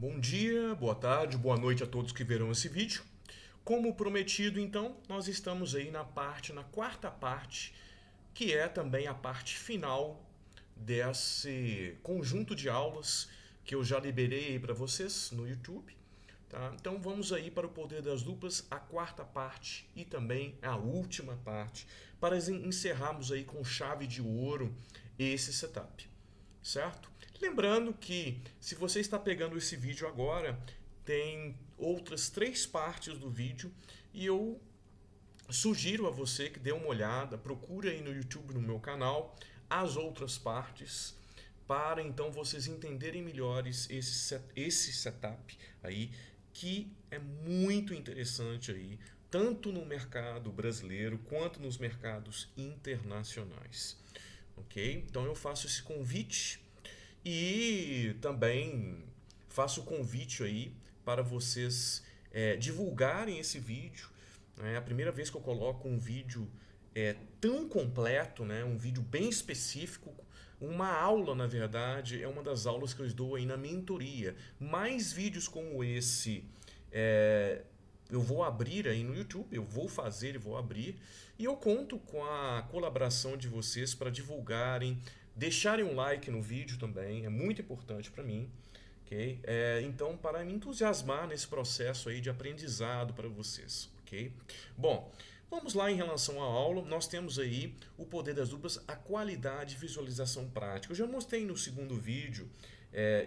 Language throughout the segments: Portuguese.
Bom dia, boa tarde, boa noite a todos que verão esse vídeo. Como prometido, então, nós estamos aí na quarta parte, que é também a parte final desse conjunto de aulas que eu já liberei para vocês no YouTube. Tá? Então vamos aí para o poder das duplas, a quarta parte e também a última parte, para encerrarmos aí com chave de ouro esse setup, certo? Lembrando que se você está pegando esse vídeo agora, tem outras três partes do vídeo e eu sugiro a você que dê uma olhada, procure aí no YouTube, no meu canal, as outras partes, para então vocês entenderem melhores esse setup aí, que é muito interessante aí, tanto no mercado brasileiro quanto nos mercados internacionais. Ok? Então eu faço esse convite e também faço o convite aí para vocês divulgarem esse vídeo. É a primeira vez que eu coloco um vídeo tão completo, né? Um vídeo bem específico, uma aula, na verdade, é uma das aulas que eu dou aí na mentoria. Mais vídeos como esse eu vou abrir aí no YouTube, eu vou fazer e vou abrir, e eu conto com a colaboração de vocês para divulgarem, deixarem um like no vídeo também, é muito importante para mim. Ok? Então, para me entusiasmar nesse processo aí de aprendizado para vocês, ok? Bom, vamos lá em relação à aula. Nós temos aí o poder das duplas, a qualidade de visualização prática. Eu já mostrei no segundo vídeo,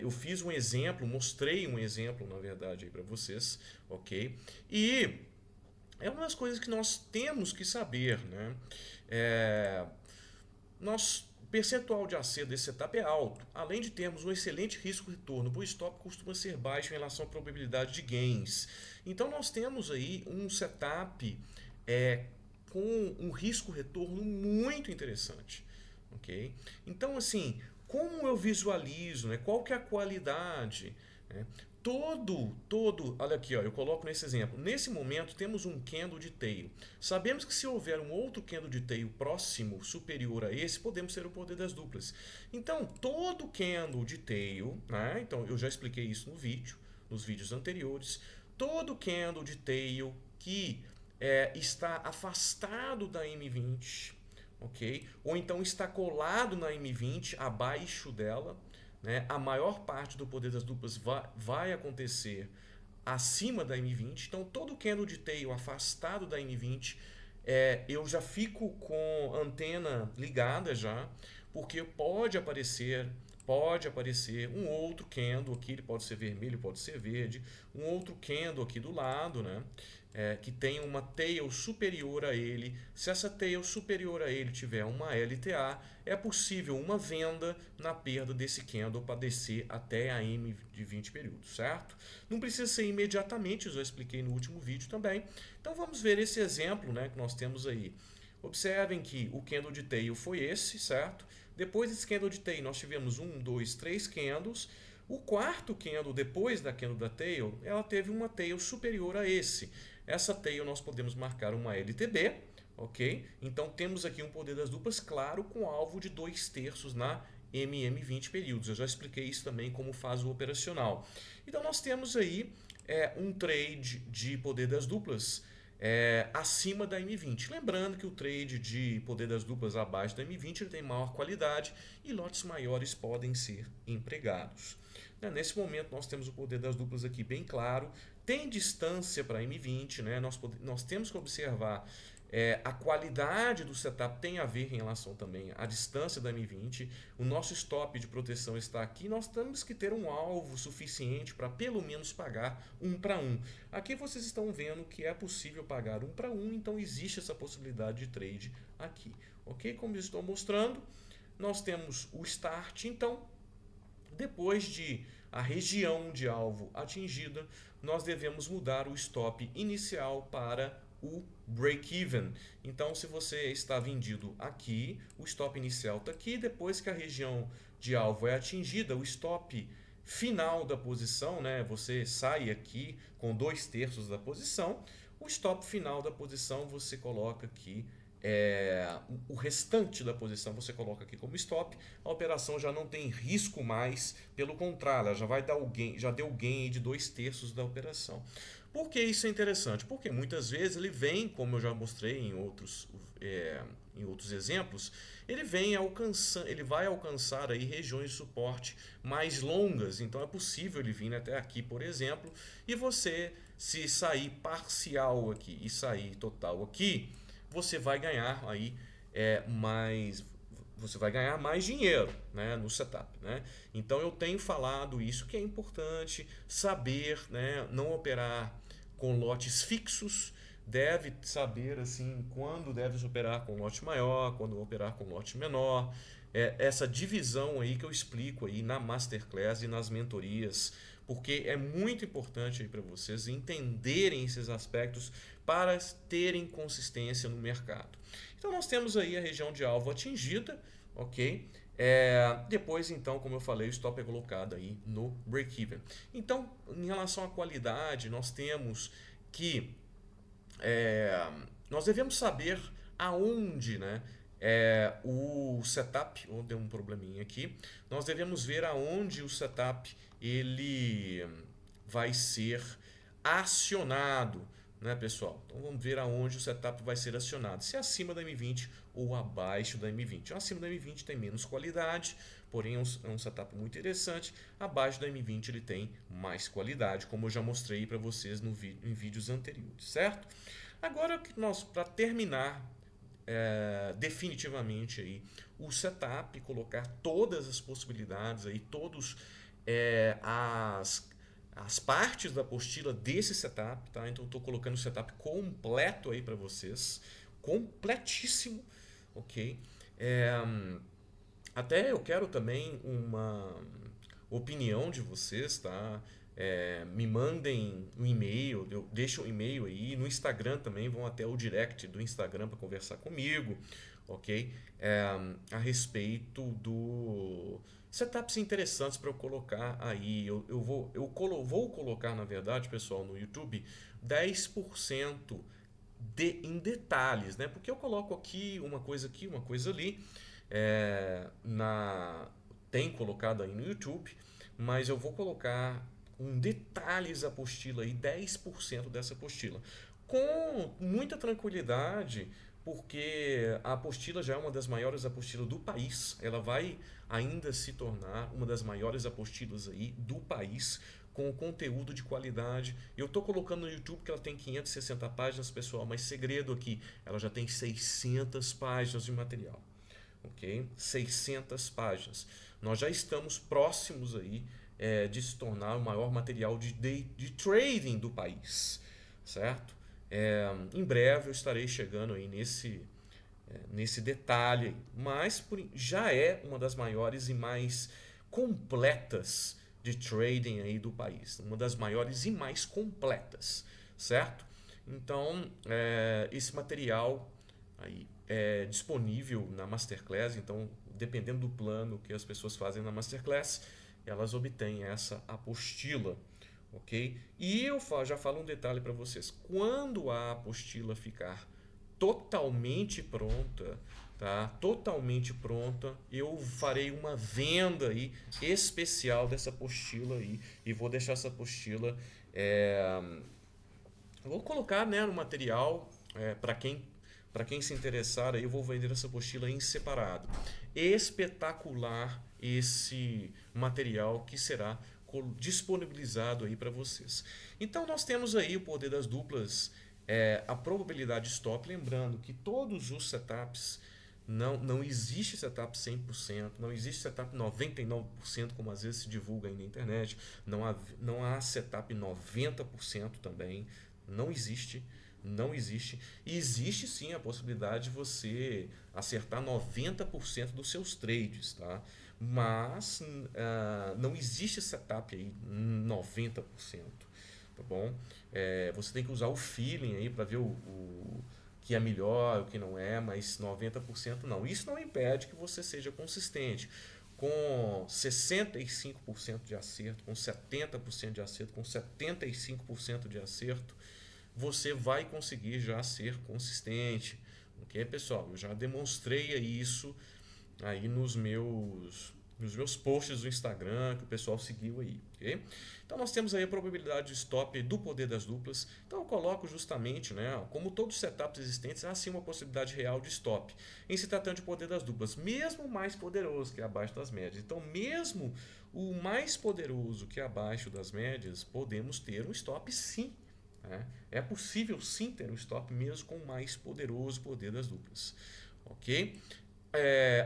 eu fiz um exemplo, mostrei um exemplo, na verdade, aí para vocês, ok? E é uma das coisas que nós temos que saber, né? O percentual de acerto desse setup é alto, além de termos um excelente risco-retorno, pois o stop costuma ser baixo em relação à probabilidade de gains. Então nós temos aí um setup com um risco-retorno muito interessante. Ok? Então, assim, como eu visualizo, né? Qual que é a qualidade? Né? Olha aqui, ó, eu coloco nesse exemplo. Nesse momento temos um candle de tail. Sabemos que se houver um outro candle de tail próximo, superior a esse, podemos ter o poder das duplas. Então, todo candle de tail, né? Então eu já expliquei isso no vídeo, nos vídeos anteriores. Todo candle de tail que está afastado da M20, ok? Ou então está colado na M20, abaixo dela, né? A maior parte do poder das duplas vai acontecer acima da M20. Então, todo candle de tail afastado da M20, eu já fico com a antena ligada já, porque pode aparecer um outro candle aqui, ele pode ser vermelho, pode ser verde, um outro candle aqui do lado, né? Que tem uma tail superior a ele. Se essa tail superior a ele tiver uma LTA, é possível uma venda na perda desse candle para descer até a M de 20 períodos, certo? Não precisa ser imediatamente, eu já expliquei no último vídeo também. Então vamos ver esse exemplo, né, que nós temos aí. Observem que o candle de tail foi esse, certo? Depois desse candle de tail nós tivemos um, dois, três candles. O quarto candle, depois da candle da tail, ela teve uma tail superior a esse. Essa tail nós podemos marcar uma LTB, ok? Então temos aqui um poder das duplas, claro, com alvo de 2/3 na MM20 períodos. Eu já expliquei isso também como faz o operacional. Então nós temos aí um trade de poder das duplas acima da M20. Lembrando que o trade de poder das duplas abaixo da M20 ele tem maior qualidade e lotes maiores podem ser empregados. Nesse momento nós temos o poder das duplas aqui bem claro, tem distância para M20, né? Nós temos que observar a qualidade do setup tem a ver em relação também à distância da M20. O nosso stop de proteção está aqui. Nós temos que ter um alvo suficiente para pelo menos pagar 1 para 1. Aqui vocês estão vendo que é possível pagar 1 para 1, então existe essa possibilidade de trade aqui. Ok? Como eu estou mostrando, nós temos o start, então depois de a região de alvo atingida, nós devemos mudar o stop inicial para o break-even. Então, se você está vendido aqui, o stop inicial está aqui. Depois que a região de alvo é atingida, o stop final da posição, né, você sai aqui com 2/3 da posição. O stop final da posição você coloca aqui o restante da posição você coloca aqui como stop, a operação já não tem risco mais, pelo contrário, ela já vai dar o gain, já deu o gain aí de 2/3 da operação. Por que isso é interessante? Porque muitas vezes ele vem, como eu já mostrei em outros exemplos, ele vai alcançar aí regiões de suporte mais longas. Então é possível ele vir até aqui, por exemplo, e você, se sair parcial aqui e sair total aqui, você vai ganhar aí mais, você vai ganhar mais dinheiro, né, no setup, né? Então eu tenho falado isso, que é importante saber, né, não operar com lotes fixos, deve saber assim quando deve operar com lote maior, quando operar com lote menor. Essa divisão aí que eu explico aí na masterclass e nas mentorias, porque é muito importante aí para vocês entenderem esses aspectos para terem consistência no mercado. Então nós temos aí a região de alvo atingida, ok? Depois, então, como eu falei, o stop é colocado aí no break-even. Então, em relação à qualidade, nós temos que nós devemos saber aonde, né, o setup, ou deu um probleminha aqui, nós devemos ver aonde o setup ele vai ser acionado, né, pessoal? Então vamos ver aonde o setup vai ser acionado, se é acima da M20 ou abaixo da M20. Acima da M20 tem menos qualidade, porém é um setup muito interessante. Abaixo da M20 ele tem mais qualidade, como eu já mostrei para vocês em vídeos anteriores, certo? Agora, para terminar definitivamente aí o setup, colocar todas as possibilidades aí, todos as partes da apostila desse setup, tá? Então estou colocando o setup completo aí para vocês, completíssimo, ok? Até eu quero também uma opinião de vocês, tá? Me mandem um e-mail, eu deixo um e-mail aí, no Instagram também, vão até o direct do Instagram para conversar comigo, ok? A respeito do setups interessantes para eu colocar aí. Vou colocar, na verdade, pessoal, no YouTube, 10% em detalhes, né? Porque eu coloco aqui, uma coisa ali, tem colocado aí no YouTube, mas eu vou colocar um detalhes a apostila aí, 10% dessa apostila. Com muita tranquilidade, porque a apostila já é uma das maiores apostilas do país, ela vai ainda se tornar uma das maiores apostilas aí do país, com conteúdo de qualidade. Eu estou colocando no YouTube que ela tem 560 páginas, pessoal, mas segredo aqui, ela já tem 600 páginas de material, ok? 600 páginas. Nós já estamos próximos aí de se tornar o maior material de trading do país, certo? Em breve eu estarei chegando aí nesse detalhe, mas já é uma das maiores e mais completas de trading aí do país, uma das maiores e mais completas, certo? Então, esse material aí é disponível na Masterclass, então dependendo do plano que as pessoas fazem na Masterclass, elas obtêm essa apostila, ok? E eu já falo um detalhe para vocês, quando a apostila ficar totalmente pronta, tá? Totalmente pronta, eu farei uma venda aí especial dessa apostila aí e vou deixar essa apostila, vou colocar, né, no material para quem se interessar aí, eu vou vender essa apostila em separado. Espetacular esse material que será disponibilizado aí para vocês. Então nós temos aí o poder das duplas, a probabilidade stop, lembrando que todos os setups, não existe setup 100%, não existe setup 99%, como às vezes se divulga aí na internet, não há setup 90% também, não existe. Não existe. E existe sim a possibilidade de você acertar 90% dos seus trades, tá? Mas não existe setup aí 90%, tá bom? Você tem que usar o feeling aí para ver o que é melhor, o que não é, mas 90% não. Isso não impede que você seja consistente. Com 65% de acerto, com 70% de acerto, com 75% de acerto, você vai conseguir já ser consistente, ok, pessoal? Eu já demonstrei isso aí nos meus posts do Instagram que o pessoal seguiu aí, ok? Então nós temos aí a probabilidade de stop do poder das duplas. Então eu coloco justamente, né, como todos os setups existentes, há sim uma possibilidade real de stop em se tratando de poder das duplas, mesmo o mais poderoso, que é abaixo das médias. Então mesmo o mais poderoso que é abaixo das médias, podemos ter um stop sim. Né? É possível sim ter um stop mesmo com o mais poderoso poder das duplas, ok?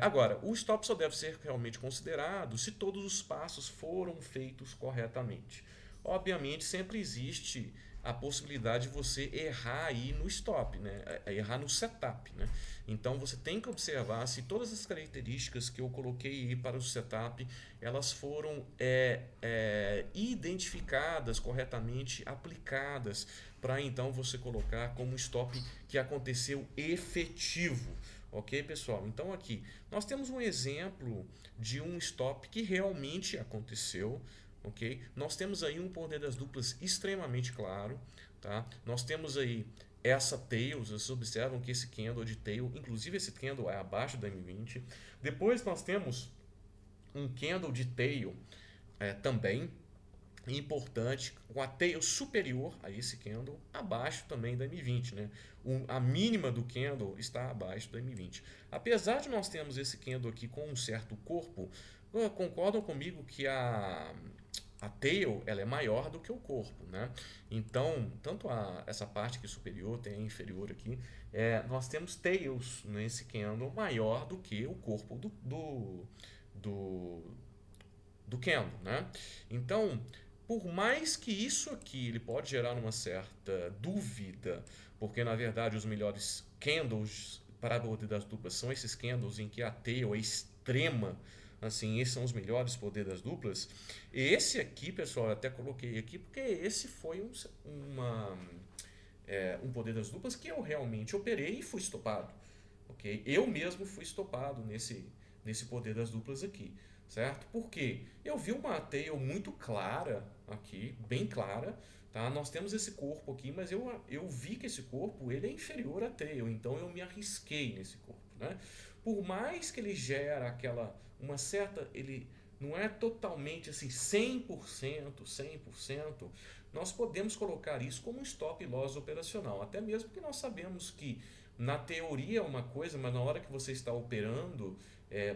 Agora, o stop só deve ser realmente considerado se todos os passos foram feitos corretamente. Obviamente, sempre existe a possibilidade de você errar aí no stop, né? Errar no setup, né? Então você tem que observar se todas as características que eu coloquei aí para o setup elas foram identificadas corretamente, aplicadas para então você colocar como stop que aconteceu efetivo. Ok, pessoal? Então aqui nós temos um exemplo de um stop que realmente aconteceu. Ok? Nós temos aí um poder das duplas extremamente claro. Tá? Nós temos aí essa tails, vocês observam que esse candle de tail, inclusive esse candle é abaixo da M20. Depois nós temos um candle de tail também importante, com a tail superior a esse candle, abaixo também da M20, né? A mínima do candle está abaixo da M20. Apesar de nós termos esse candle aqui com um certo corpo, concordam comigo que a tail ela é maior do que o corpo, né? Então, tanto essa parte aqui superior tem a inferior aqui, nós temos tails nesse candle maior do que o corpo do, do candle, né? Então, por mais que isso aqui ele pode gerar uma certa dúvida, porque na verdade os melhores candles para a poder das duplas são esses candles em que a tail é extrema, assim, esses são os melhores poder das duplas. Esse aqui, pessoal, eu até coloquei aqui porque esse foi um poder das duplas que eu realmente operei e fui estopado, ok? Eu mesmo fui estopado nesse poder das duplas aqui, certo? Porque eu vi uma tail muito clara aqui, bem clara, tá? Nós temos esse corpo aqui, mas eu vi que esse corpo ele é inferior à tail, então eu me arrisquei nesse corpo, né? Por mais que ele gera uma certa, ele não é totalmente assim 100%, nós podemos colocar isso como um stop loss operacional, até mesmo porque nós sabemos que na teoria é uma coisa, mas na hora que você está operando,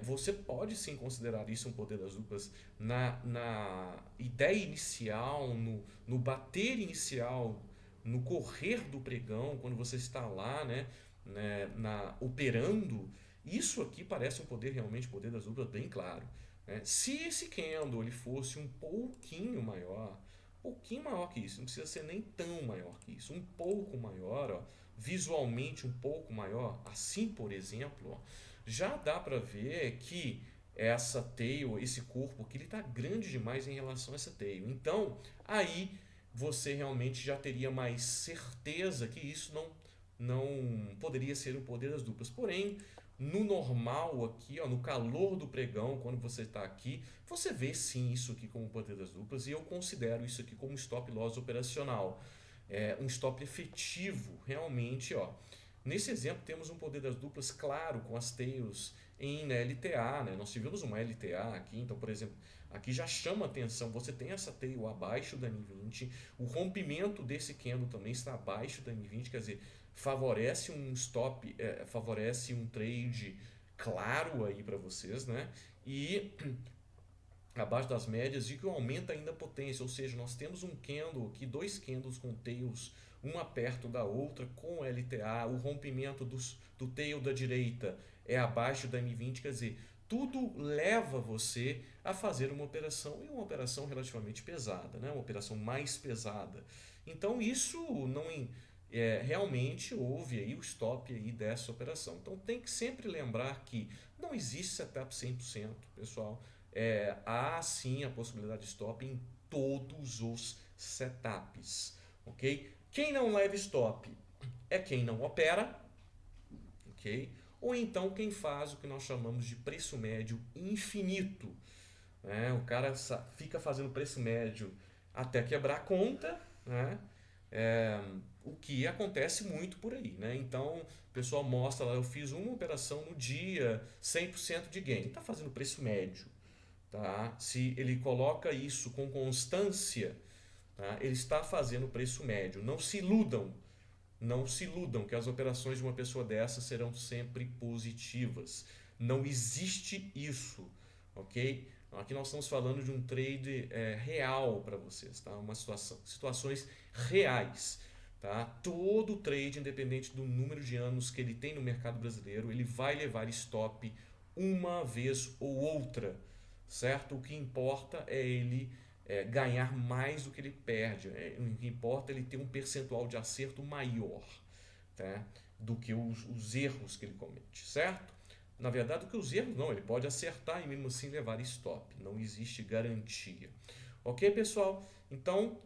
você pode sim considerar isso um poder das duplas na ideia inicial, no bater inicial, no correr do pregão, quando você está lá, operando. Isso aqui parece um poder realmente, poder das duplas bem claro. Né? Se esse candle ele fosse um pouquinho maior que isso, não precisa ser nem tão maior que isso, um pouco maior, ó, visualmente um pouco maior, assim por exemplo, ó, já dá para ver que essa tail, esse corpo aqui, ele está grande demais em relação a essa tail. Então, aí você realmente já teria mais certeza que isso não poderia ser o poder das duplas. Porém, no normal aqui, ó, no calor do pregão, quando você está aqui, você vê sim isso aqui como poder das duplas e eu considero isso aqui como stop loss operacional. Um stop efetivo, realmente, ó. Nesse exemplo temos um poder das duplas claro com as tails em LTA, né? Nós tivemos uma LTA aqui, então por exemplo, aqui já chama atenção, você tem essa tail abaixo da M20, o rompimento desse candle também está abaixo da M20, quer dizer, favorece um stop, favorece um trade claro aí para vocês, né? E abaixo das médias e que aumenta ainda a potência, ou seja, nós temos um candle aqui, dois candles com tails, uma perto da outra com LTA, o rompimento do tail da direita é abaixo da M20, quer dizer, tudo leva você a fazer uma operação e uma operação relativamente pesada, né? Uma operação mais pesada. Então isso não realmente houve aí o stop aí dessa operação. Então tem que sempre lembrar que não existe setup 100%, pessoal. Há sim a possibilidade de stop em todos os setups, ok? Quem não leva stop é quem não opera, ok? Ou então quem faz o que nós chamamos de preço médio infinito, né? O cara fica fazendo preço médio até quebrar a conta, né? O que acontece muito por aí, né? Então, o pessoal mostra lá, eu fiz uma operação no dia, 100% de gain. Está fazendo preço médio, tá? Se ele coloca isso com constância, tá? Ele está fazendo preço médio. Não se iludam que as operações de uma pessoa dessa serão sempre positivas. Não existe isso, ok? Aqui nós estamos falando de um trade real para vocês, tá? Situações reais, tá? Todo trade, independente do número de anos que ele tem no mercado brasileiro, ele vai levar stop uma vez ou outra, certo? O que importa é ele ganhar mais do que ele perde. O que importa é ele ter um percentual de acerto maior, tá? Do que os erros que ele comete, certo? Na verdade, do que os erros não, ele pode acertar e mesmo assim levar stop. Não existe garantia. Ok, pessoal? Então,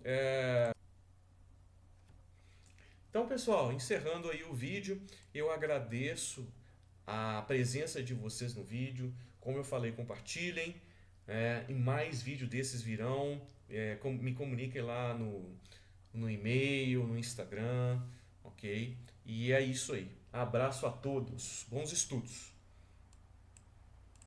pessoal, encerrando aí o vídeo, eu agradeço a presença de vocês no vídeo. Como eu falei, compartilhem. E mais vídeos desses virão. Me comuniquem lá no e-mail, no Instagram, ok? E é isso aí. Abraço a todos. Bons estudos.